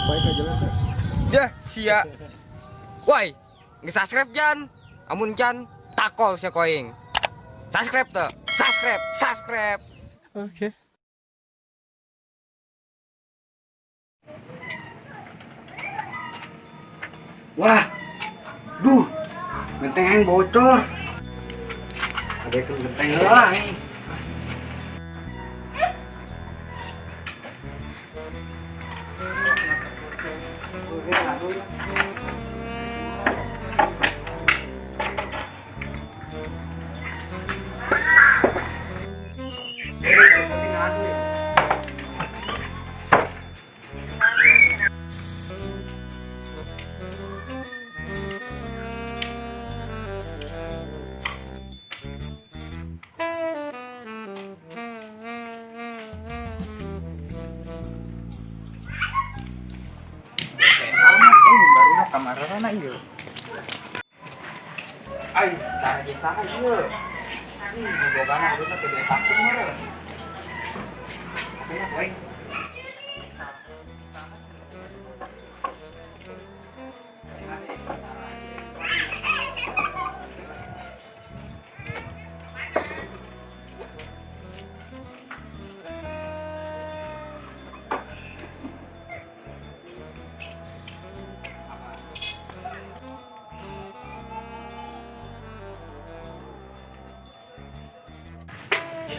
Baik aja lah. Dah, sia. Woi, nge-subscribe Jan. Amun Jan takol sia koing. Subscribe tuh. Subscribe. Oke. Wah, duh, genteng yang bocor. Ada itu genteng lah nih. Kamar mana ieu? Ai, cara gesangan ieu. Bogana urutna teh takut meureun. Enak we.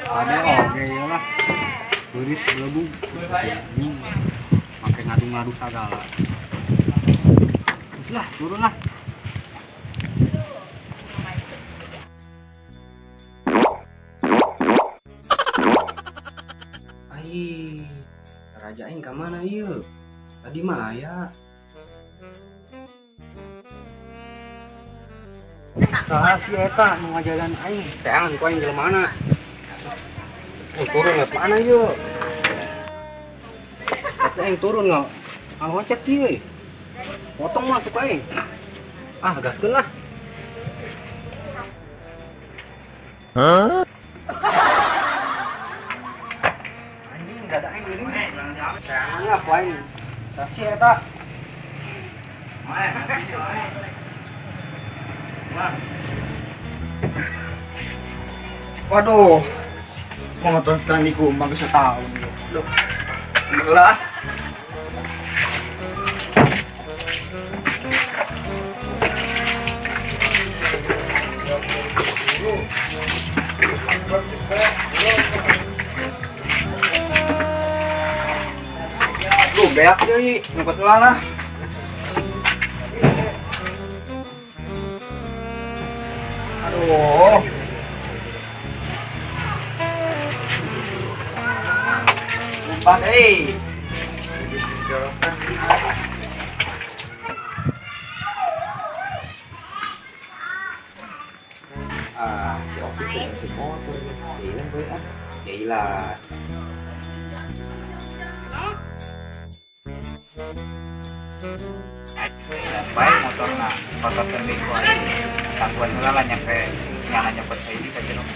Ada oke ya lah. Berit belum. Ini pakai ngadu-ngadu segala. Terus lah, turun lah. Ai, rajain ke mana ieu? Tadi mah aya. Saha si eta nu ngajalan aing? Teang ku aing jelema. Oh, turun nggak mana yuk? Tapi yang turun nggak? Ngocet kieu. Potong mah suka aing. Ah, gaskeun lah. Anjing enggak ada aing ini. Jangan apa aing. Sasi eta. Waduh. Motor tadi kumbang setahun. Loh. Belah. Lu beak deui, ngepet lah. Aduh. Pas, si Opi punya si motor, hilang gue ah, hilang. Baik motornya, motor tembik gue, tangguan mula lah nyampe, nyala nyampe ini saja dong.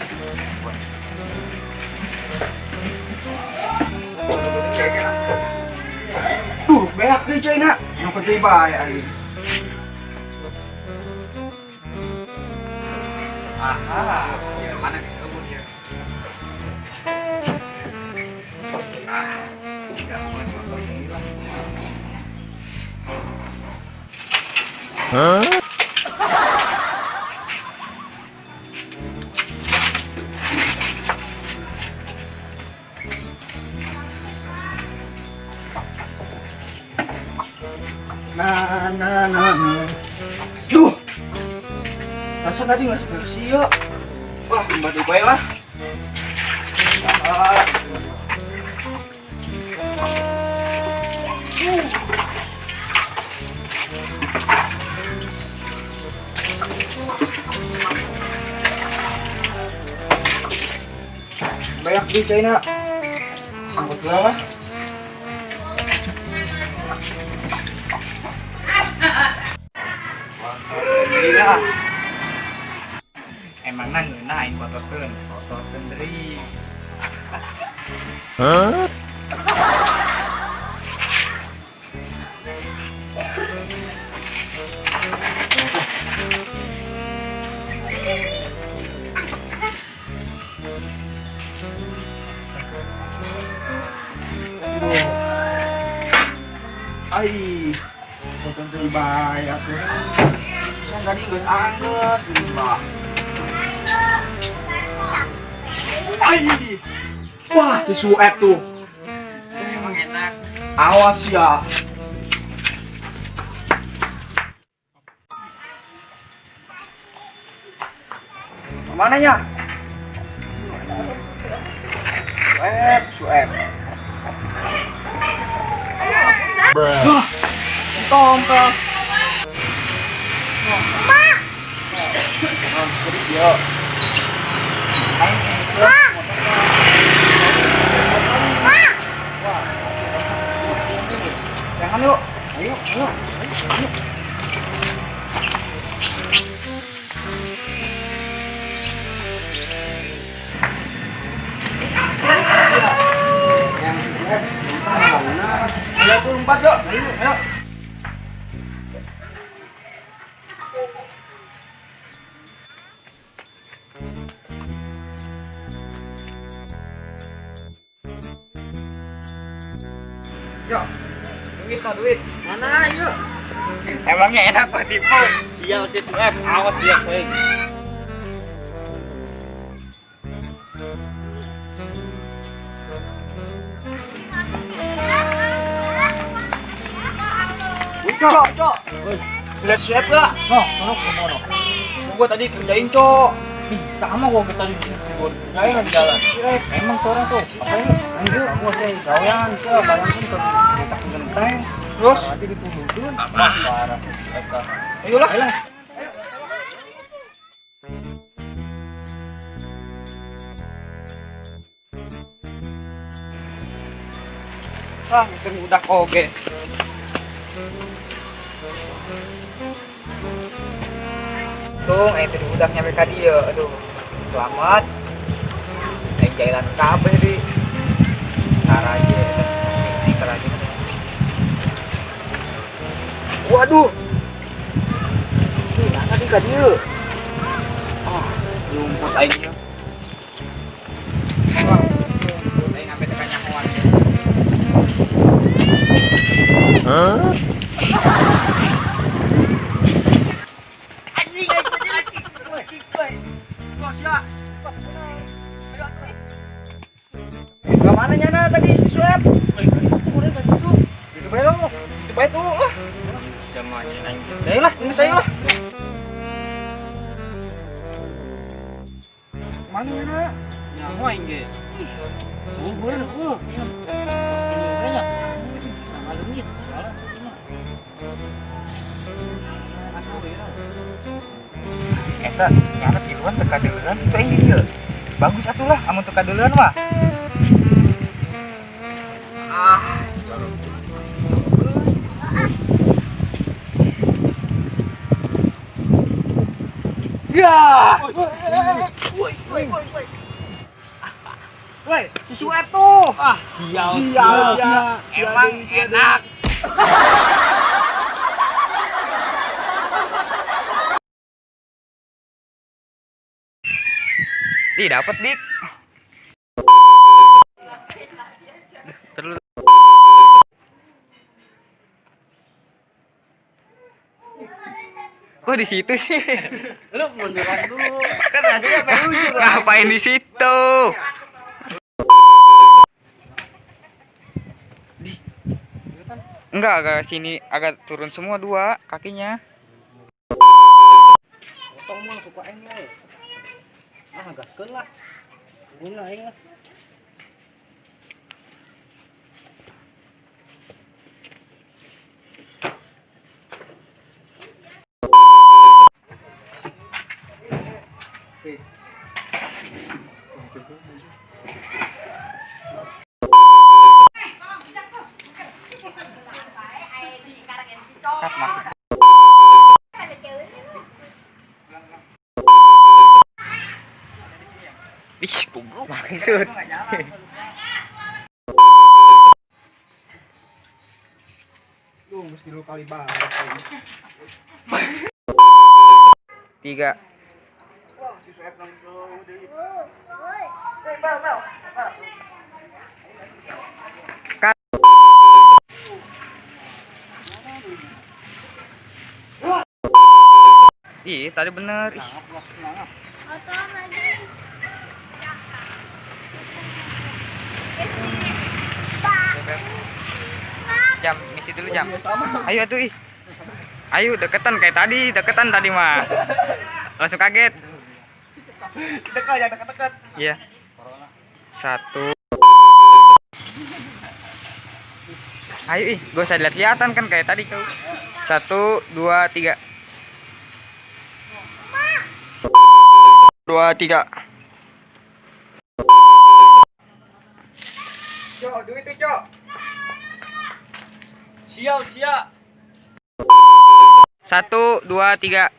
Duh, beak deh China. Yang kedua bae ari. Aha, ya mana gitu ya. Tidak boleh motor hilang. Hah? Nah. Duh. Masa tadi nggak bersih yuk. Wah, kembali baik lah. Banyak di China. Angkut lah. Gila. Emang ngeunah foto kendri. Hah? Ai, bukan terbayar tuh. Saya tadi geus anggeus limbah. Ai. Wah, si Sueb tuh. Emang enak. Awas ya. Mananya? Sueb. Wah, tompel. Yo. Jangan yuk. Ayo. Yang 34 yuk. Ayo. Yuk. Duit. Mana ayo? Emangnya enak Pak tipu. Sial si Sueb, awas siap kowe. Cok. Lihat Sueb gak? Mana? Gua tadi kerjain, Cok. Sama gua tadi kerjain di jalan. Emang seorang tuh, apa ini? Lanjut, gua sih gawean, Cok. Bayangin ke genteng. Terus nanti dituduhin. Parah. Ayolah. Itu udah oge. Tung, itu udah nyampe ka dieu. Aduh, selamat. Jalan kabeh di Karaje. Di Karaje. Waduh. Nah, tadi ka dieu. Lumput aing. Aing sampai tekan nyahoan. Kemana nyana tadi si Sueb? Itu bae tuh. Jamaahnya anjing. Ayolah, ini saya lah. Mana nyana? Nyaho aing ge. Boleh. Sama leungit, salah. Eta nyana tiluan teka deuleun itu aing di dieu. Bagus atulah amun teka deuleun mah. Ya. Woi, si Sueb tuh. Sial. Emang enak. Dapat dik. Terus. Kok di situ sih? Lu munduran dulu. Kan rasanya pengen ngapain di situ? Enggak, agak sini agak turun semua dua kakinya. Potong mah suka aing we. Gaskeun lah. Guna aing lah. Kat masuk. Ih, goblok maksud. Lu mesti dulu kali balas. 3. Wah, si Sueb nangis lo deui. Iya, tadi bener. Ih. Jam, misi dulu jam. Ayo tuh, ih. Ayo deketan kayak tadi, deketan tadi mah. Langsung kaget. Dekat ya, dekat-dekat. Iya. 1. Ayo ih, gak usah lihat-lihatan kan kayak tadi kau. 1, 2, 3. 2, 3. Cok, duit tuh, Cok. Siap, siap. 1, 2, 3.